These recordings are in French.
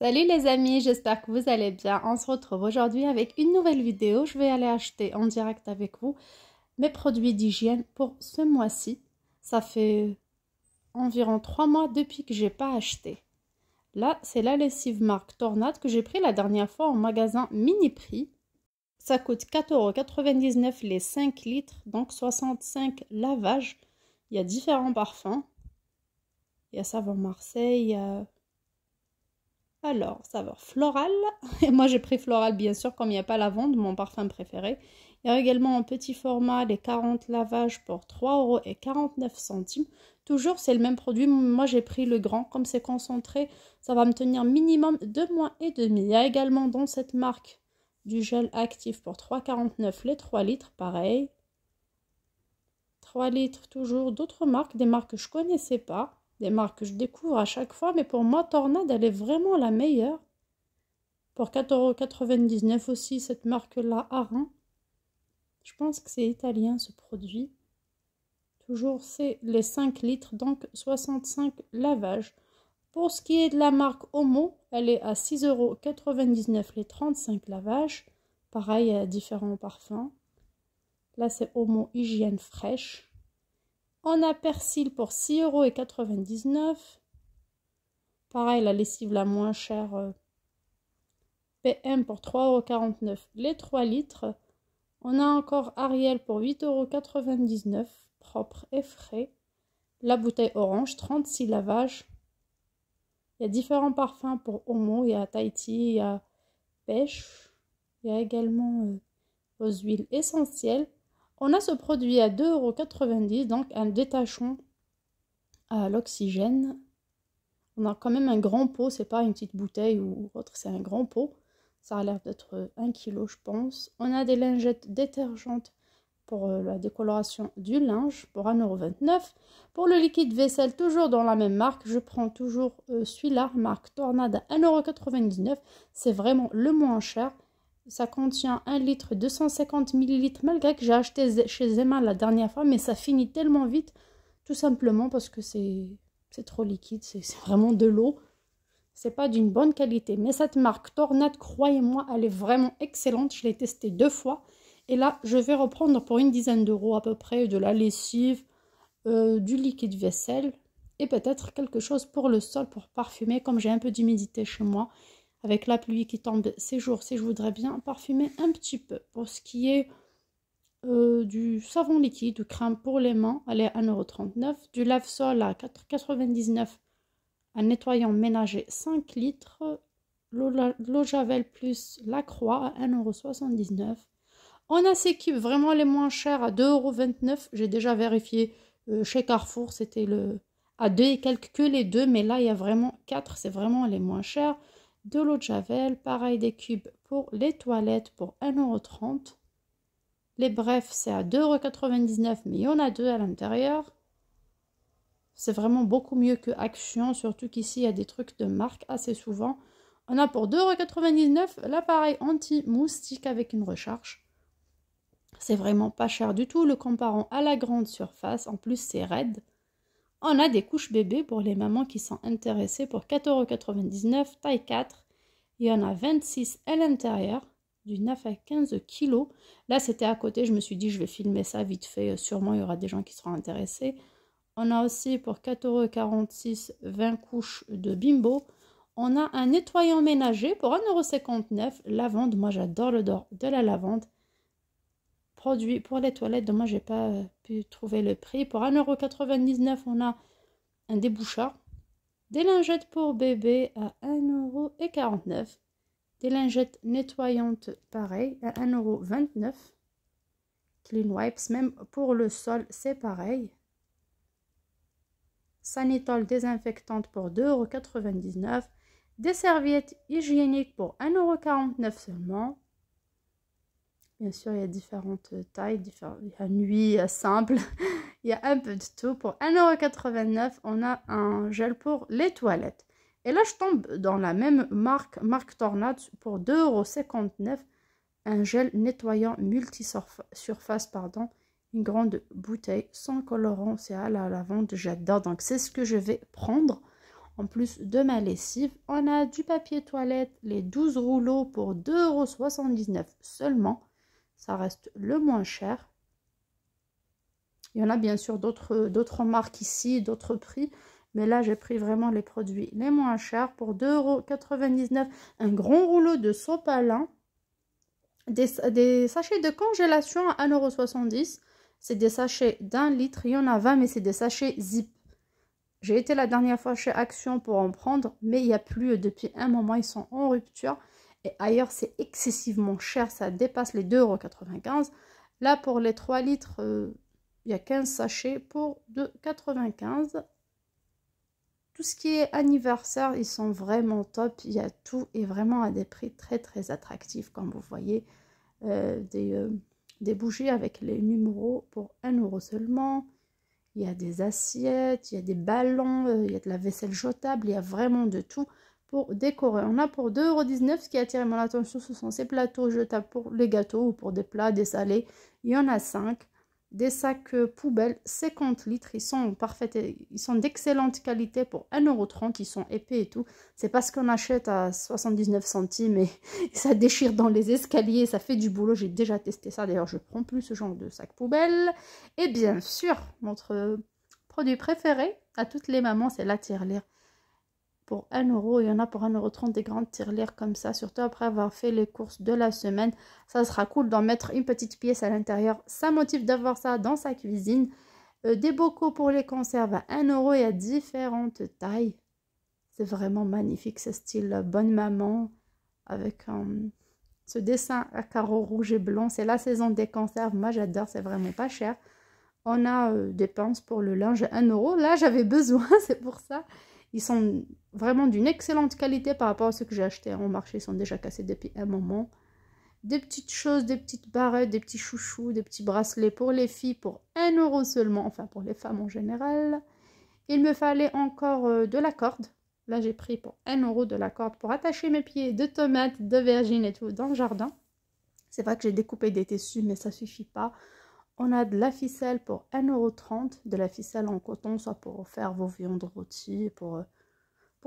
Salut les amis, j'espère que vous allez bien. On se retrouve aujourd'hui avec une nouvelle vidéo. Je vais aller acheter en direct avec vous mes produits d'hygiène pour ce mois-ci. Ça fait environ 3 mois depuis que j'ai pas acheté. Là, c'est la lessive marque Tornade que j'ai pris la dernière fois en magasin Miniprix. Ça coûte 4,99 € les 5 litres, donc 65 lavages. Il y a différents parfums. Il y a saveur Marseille, il y a... Alors, saveur florale. Et moi, j'ai pris floral, bien sûr, comme il n'y a pas lavande, mon parfum préféré. Il y a également un petit format, les 40 lavages pour 3,49 €. Toujours, c'est le même produit. Moi, j'ai pris le grand. Comme c'est concentré, ça va me tenir minimum 2 mois et demi. Il y a également dans cette marque du gel actif pour 3,49 € les 3 litres, pareil. 3 litres, toujours d'autres marques, des marques que je ne connaissais pas. Des marques que je découvre à chaque fois, mais pour moi, Tornade, elle est vraiment la meilleure. Pour 4,99 € aussi, cette marque-là, Arin. Je pense que c'est italien, ce produit. Toujours, c'est les 5 litres, donc 65 lavages. Pour ce qui est de la marque Omo, elle est à 6,99 € les 35 lavages. Pareil, il y a différents parfums. Là, c'est Omo Hygiène Fraîche. On a Persil pour 6,99 €. Pareil, la lessive la moins chère, PM pour 3,49 € les 3 litres. On a encore Ariel pour 8,99 €, propre et frais. La bouteille orange, 36 lavages. Il y a différents parfums pour Omo. Il y a Tahiti, il y a pêche. Il y a également aux huiles essentielles. On a ce produit à 2,90 €, donc un détachant à l'oxygène. On a quand même un grand pot, c'est pas une petite bouteille ou autre, c'est un grand pot. Ça a l'air d'être 1 kg, je pense. On a des lingettes détergentes pour la décoloration du linge pour 1,29 €. Pour le liquide vaisselle, toujours dans la même marque, je prends toujours celui-là, marque Tornade à 1,99 €. C'est vraiment le moins cher. Ça contient 1 litre 250 ml, malgré que j'ai acheté chez Zema la dernière fois, mais ça finit tellement vite, tout simplement parce que c'est trop liquide, c'est vraiment de l'eau. C'est pas d'une bonne qualité. Mais cette marque Tornade, croyez-moi, elle est vraiment excellente. Je l'ai testée 2 fois. Et là, je vais reprendre pour une dizaine d'euros à peu près de la lessive, du liquide vaisselle et peut-être quelque chose pour le sol, pour parfumer, comme j'ai un peu d'humidité chez moi. Avec la pluie qui tombe ces jours-ci, je voudrais bien parfumer un petit peu. Pour ce qui est du savon liquide, de crème pour les mains, elle est à 1,39 €. Du lave-sol à 4,99 €. Un nettoyant ménager 5 litres. L'eau Javel plus la Croix à 1,79 €. On a ces cubes vraiment les moins chers à 2,29 €. J'ai déjà vérifié chez Carrefour, c'était à 2 et quelques que les deux, mais là il y a vraiment 4, c'est vraiment les moins chers. De l'eau de Javel, pareil des cubes pour les toilettes pour 1,30 €. Les brefs, c'est à 2,99 €, mais il y en a 2 à l'intérieur. C'est vraiment beaucoup mieux que Action, surtout qu'ici, il y a des trucs de marque assez souvent. On a pour 2,99 € l'appareil anti-moustique avec une recharge. C'est vraiment pas cher du tout, le comparant à la grande surface. En plus, c'est raide. On a des couches bébés pour les mamans qui sont intéressées pour 4,99 €, taille 4. Il y en a 26 à l'intérieur, du 9 à 15 kg. Là, c'était à côté, je me suis dit, je vais filmer ça vite fait. Sûrement, il y aura des gens qui seront intéressés. On a aussi pour 4,46 € 20 couches de Bimbo. On a un nettoyant ménager pour 1,59 €, lavande. Moi, j'adore l'odeur de la lavande. Produit pour les toilettes, moi j'ai pas pu trouver le prix. Pour 1,99 €, on a un déboucheur. Des lingettes pour bébé à 1,49 €. Des lingettes nettoyantes, pareil, à 1,29 €. Clean Wipes, même pour le sol, c'est pareil. Sanitol désinfectante pour 2,99 €. Des serviettes hygiéniques pour 1,49 € seulement. Bien sûr, il y a différentes tailles, il y a nuit, simple, il y a un peu de tout. Pour 1,89 €, on a un gel pour les toilettes. Et là, je tombe dans la même marque Tornade, pour 2,59 €, un gel nettoyant multisurface, une grande bouteille sans colorant, c'est à la lavande, j'adore. Donc, c'est ce que je vais prendre. en plus de ma lessive. On a du papier toilette, les 12 rouleaux pour 2,79 € seulement. Ça reste le moins cher. Il y en a bien sûr d'autres marques ici, d'autres prix. Mais là, j'ai pris vraiment les produits les moins chers pour 2,99 €. Un grand rouleau de sopalin. Des sachets de congélation à 1,70 €. C'est des sachets d'1 litre. Il y en a 20, mais c'est des sachets zip. J'ai été la dernière fois chez Action pour en prendre, mais il n'y a plus depuis un moment. Ils sont en rupture. Et ailleurs, c'est excessivement cher. Ça dépasse les 2,95 €. Là, pour les 3 litres, il y a 15 sachets pour 2,95 €. Tout ce qui est anniversaire, ils sont vraiment top. Il y a tout et vraiment à des prix très très attractifs. Comme vous voyez, des bougies avec les numéros pour 1 € seulement. Il y a des assiettes, il y a des ballons, il y a de la vaisselle jetable. Il y a vraiment de tout pour décorer. On a pour 2,19 €. Ce qui a attiré mon attention, ce sont ces plateaux jetables pour les gâteaux ou pour des plats, des salés. Il y en a 5. Des sacs poubelles 50 litres, ils sont parfaits, ils sont d'excellente qualité pour 1,30 €, ils sont épais et tout. C'est parce qu'on achète à 79 centimes et ça déchire dans les escaliers, ça fait du boulot. J'ai déjà testé ça, d'ailleurs je prends plus ce genre de sac poubelle. Et bien sûr, notre produit préféré à toutes les mamans, c'est la tirelire. Pour 1 €, il y en a pour 1,30 € des grandes tirelires comme ça, surtout après avoir fait les courses de la semaine. Ça sera cool d'en mettre une petite pièce à l'intérieur. Ça motive d'avoir ça dans sa cuisine. Des bocaux pour les conserves à 1 € et à différentes tailles. C'est vraiment magnifique, ce style bonne maman avec ce dessin à carreaux rouge et blanc. C'est la saison des conserves, moi j'adore, c'est vraiment pas cher. On a des pinces pour le linge à 1 €. Là j'avais besoin, c'est pour ça. Ils sont vraiment d'une excellente qualité par rapport à ceux que j'ai achetés en marché. Ils sont déjà cassés depuis un moment. Des petites choses, des petites barrettes, des petits chouchous, des petits bracelets pour les filles pour 1 € seulement. Enfin, pour les femmes en général. Il me fallait encore de la corde. Là, j'ai pris pour 1 € de la corde pour attacher mes pieds de tomates, d'aubergines et tout dans le jardin. C'est vrai que j'ai découpé des tissus, mais ça suffit pas. On a de la ficelle pour 1,30 €, de la ficelle en coton, soit pour faire vos viandes rôties, pour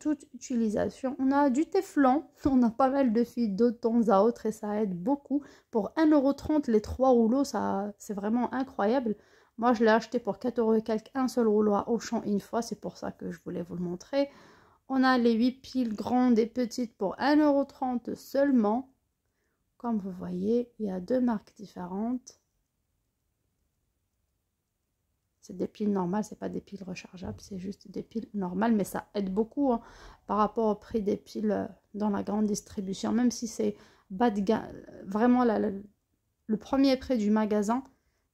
toute utilisation. On a du téflon, on a pas mal de fils de temps à autre et ça aide beaucoup. Pour 1,30 € les 3 rouleaux, ça c'est vraiment incroyable. Moi, je l'ai acheté pour 4 € et quelques, un seul rouleau à Auchan une fois, c'est pour ça que je voulais vous le montrer. On a les 8 piles grandes et petites pour 1,30 € seulement. Comme vous voyez, il y a 2 marques différentes. C'est des piles normales, c'est pas des piles rechargeables, c'est juste des piles normales, mais ça aide beaucoup hein, par rapport au prix des piles dans la grande distribution, même si c'est bas de gamme, vraiment le premier prix du magasin,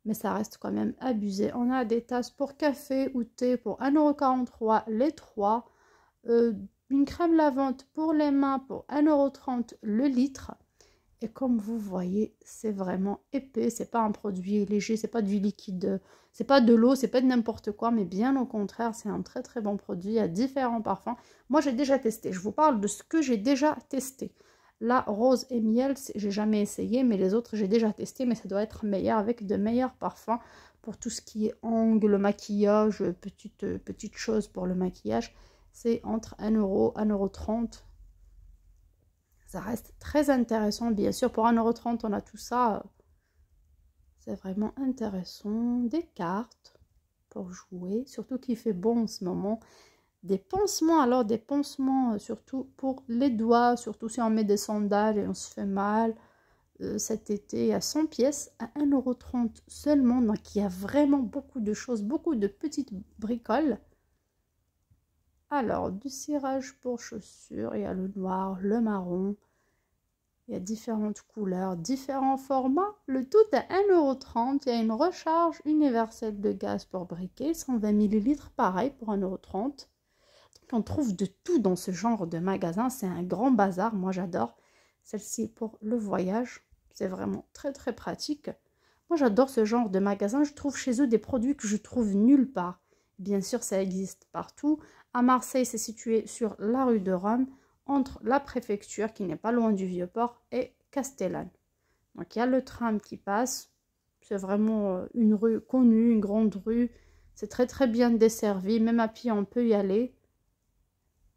mais ça reste quand même abusé. On a des tasses pour café ou thé pour 1,43 € les 3, une crème lavante pour les mains pour 1,30 € le litre. Et comme vous voyez, c'est vraiment épais, c'est pas un produit léger, c'est pas du liquide, c'est pas de l'eau, c'est pas de n'importe quoi, mais bien au contraire, c'est un très très bon produit. Il y a différents parfums. Moi, j'ai déjà testé, je vous parle de ce que j'ai déjà testé. Là, rose et miel, j'ai jamais essayé, mais les autres, j'ai déjà testé, mais ça doit être meilleur avec de meilleurs parfums pour tout ce qui est ongles, maquillage, petites choses pour le maquillage. C'est entre 1 €, 1,30 €. Ça reste très intéressant. Bien sûr, pour 1,30 €, on a tout ça. C'est vraiment intéressant. Des cartes pour jouer. Surtout qu'il fait bon en ce moment. Des pansements. Alors, des pansements surtout pour les doigts. Surtout si on met des sandales et on se fait mal. Cet été, à 100 pièces à 1,30 € seulement. Donc, il y a vraiment beaucoup de choses. Beaucoup de petites bricoles. Alors, du cirage pour chaussures, il y a le noir, le marron, il y a différentes couleurs, différents formats, le tout à 1,30 €. Il y a une recharge universelle de gaz pour briquet, 120 ml, pareil pour 1,30 €. Donc, on trouve de tout dans ce genre de magasin, c'est un grand bazar, moi j'adore. Celle-ci pour le voyage, c'est vraiment très très pratique. Moi j'adore ce genre de magasin, je trouve chez eux des produits que je trouve nulle part. Bien sûr, ça existe partout. À Marseille, c'est situé sur la rue de Rome, entre la préfecture, qui n'est pas loin du Vieux-Port, et Castellane. Donc, il y a le tram qui passe. C'est vraiment une rue connue, une grande rue. C'est très, très bien desservi. Même à pied, on peut y aller.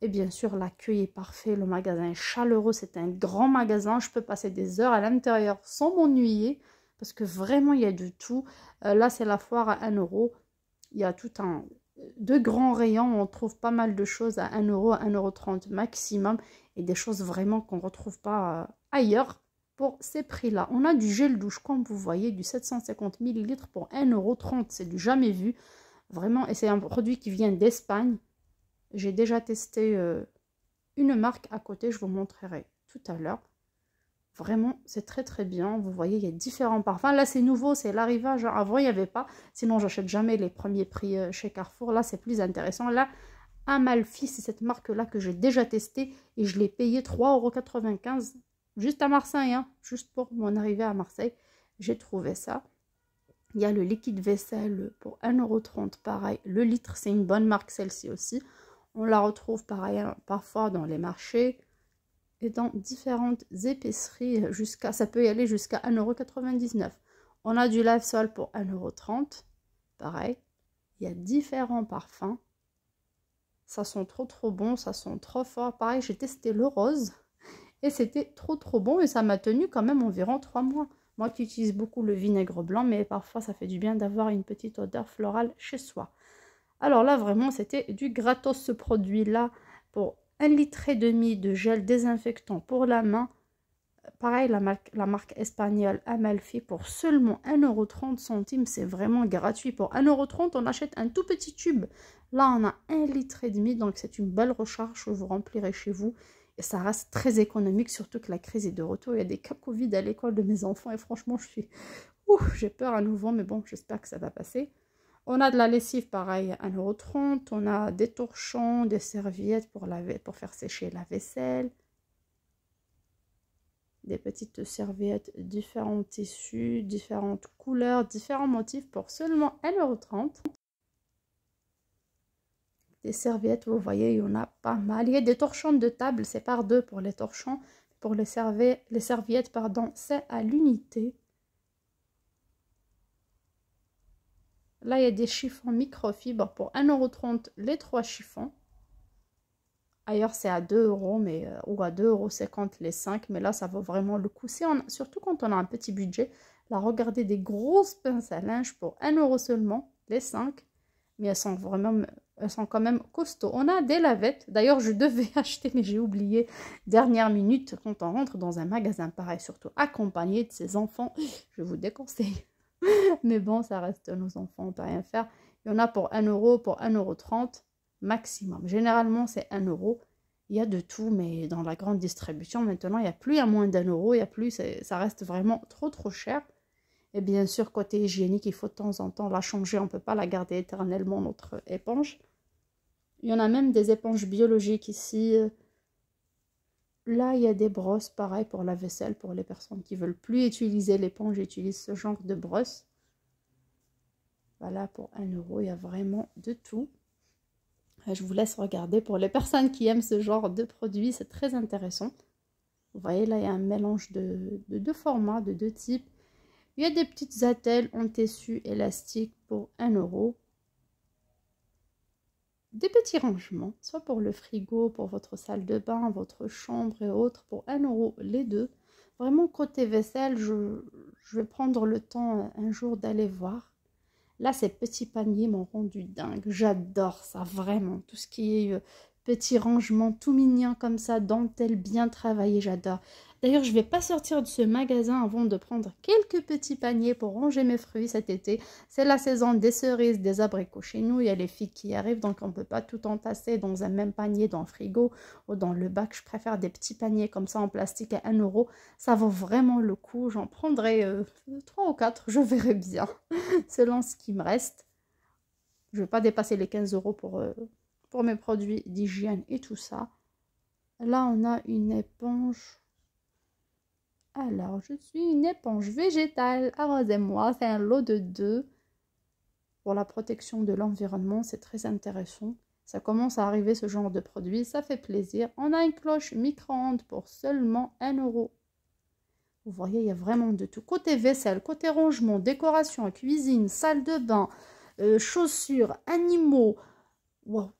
Et bien sûr, l'accueil est parfait, le magasin est chaleureux, c'est un grand magasin. Je peux passer des heures à l'intérieur sans m'ennuyer parce que vraiment, il y a de tout. Là, c'est la foire à 1 euro. Il y a tout un... de grands rayons, on trouve pas mal de choses à 1 euro, à 1,30 € maximum. Et des choses vraiment qu'on ne retrouve pas ailleurs pour ces prix-là. On a du gel douche, comme vous voyez, du 750 ml pour 1,30 €. C'est du jamais vu. Vraiment, et c'est un produit qui vient d'Espagne. J'ai déjà testé une marque à côté, je vous montrerai tout à l'heure. Vraiment, c'est très très bien. Vous voyez, il y a différents parfums. Là, c'est nouveau, c'est l'arrivage. Avant, il n'y avait pas. Sinon, j'achète jamais les premiers prix chez Carrefour. Là, c'est plus intéressant. Là, Amalfi, c'est cette marque-là que j'ai déjà testée et je l'ai payé 3,95 € juste à Marseille, hein, juste pour mon arrivée à Marseille. J'ai trouvé ça. Il y a le liquide vaisselle pour 1,30 €, pareil. Le litre, c'est une bonne marque, celle-ci aussi. On la retrouve pareil parfois dans les marchés et dans différentes épiceries. Ça peut y aller jusqu'à 1,99 €. On a du lave-sol pour 1,30 €. Pareil. Il y a différents parfums. Ça sent trop bon, ça sent trop fort. Pareil, j'ai testé le rose et c'était trop bon et ça m'a tenu quand même environ 3 mois. Moi qui utilise beaucoup le vinaigre blanc, mais parfois ça fait du bien d'avoir une petite odeur florale chez soi. Alors là, vraiment, c'était du gratos ce produit-là pour 1,5 litre de gel désinfectant pour la main. Pareil, la marque espagnole Amalfi pour seulement 1,30 €. C'est vraiment gratuit. Pour 1,30 €, on achète un tout petit tube. Là, on a 1,5 litre, donc c'est une belle recharge que vous remplirez chez vous. Et ça reste très économique, surtout que la crise est de retour. Il y a des cas Covid à l'école de mes enfants et franchement, j'ai peur à nouveau, mais bon, j'espère que ça va passer. On a de la lessive, pareil, à 1,30 €. On a des torchons, des serviettes pour faire sécher la vaisselle. Des petites serviettes, différents tissus, différentes couleurs, différents motifs pour seulement 1,30 €. Des serviettes, vous voyez, il y en a pas mal. Il y a des torchons de table, c'est par deux pour les torchons. Pour les serviettes, pardon, c'est à l'unité. Là, il y a des chiffons microfibres pour 1,30 € les 3 chiffons. Ailleurs, c'est à 2 € ou à 2,50 € les 5. Mais là, ça vaut vraiment le coup. Surtout quand on a un petit budget. Là, regardez des grosses pinces à linge pour 1 € seulement, les 5. Mais elles sont quand même costauds. On a des lavettes. D'ailleurs, je devais acheter, mais j'ai oublié. Dernière minute, quand on rentre dans un magasin pareil, surtout accompagné de ses enfants, je vous déconseille. Mais bon, ça reste nos enfants, on ne peut rien faire. Il y en a pour 1 €, pour 1,30 € maximum. Généralement, c'est 1 €. Il y a de tout, mais dans la grande distribution, maintenant, il n'y a plus à moins d'1 €. Il y a plus, ça reste vraiment trop cher. Et bien sûr, côté hygiénique, il faut de temps en temps la changer. On ne peut pas la garder éternellement, notre éponge. Il y en a même des éponges biologiques ici. Là, il y a des brosses, pareil, pour la vaisselle, pour les personnes qui ne veulent plus utiliser l'éponge, utilisent ce genre de brosse. Voilà, pour 1 €, il y a vraiment de tout. Je vous laisse regarder. Pour les personnes qui aiment ce genre de produits, c'est très intéressant. Vous voyez, là, il y a un mélange de deux formats, de deux types. Il y a des petites attelles en tissu élastique pour 1 €. Des petits rangements, soit pour le frigo, pour votre salle de bain, votre chambre et autres, pour 1 € les deux. Vraiment, côté vaisselle, je vais prendre le temps un jour d'aller voir. Là, ces petits paniers m'ont rendu dingue. J'adore ça, vraiment. Tout ce qui est petits rangements tout mignons comme ça, dentelle bien travaillée, j'adore. D'ailleurs, je ne vais pas sortir de ce magasin avant de prendre quelques petits paniers pour ranger mes fruits cet été. C'est la saison des cerises, des abricots chez nous. Il y a les filles qui arrivent, donc on ne peut pas tout entasser dans un même panier dans le frigo ou dans le bac. Je préfère des petits paniers comme ça en plastique à 1 € Ça vaut vraiment le coup. J'en prendrai 3 ou 4, je verrai bien, selon ce qui me reste. Je ne vais pas dépasser les 15 € pour mes produits d'hygiène et tout ça. Là, on a une éponge. Alors, je suis une éponge végétale. Arrosez-moi. C'est un lot de 2 pour la protection de l'environnement. C'est très intéressant. Ça commence à arriver ce genre de produit. Ça fait plaisir. On a une cloche micro-ondes pour seulement 1 €. Vous voyez, il y a vraiment de tout. Côté vaisselle, côté rangement, décoration, cuisine, salle de bain, chaussures, animaux. Wow.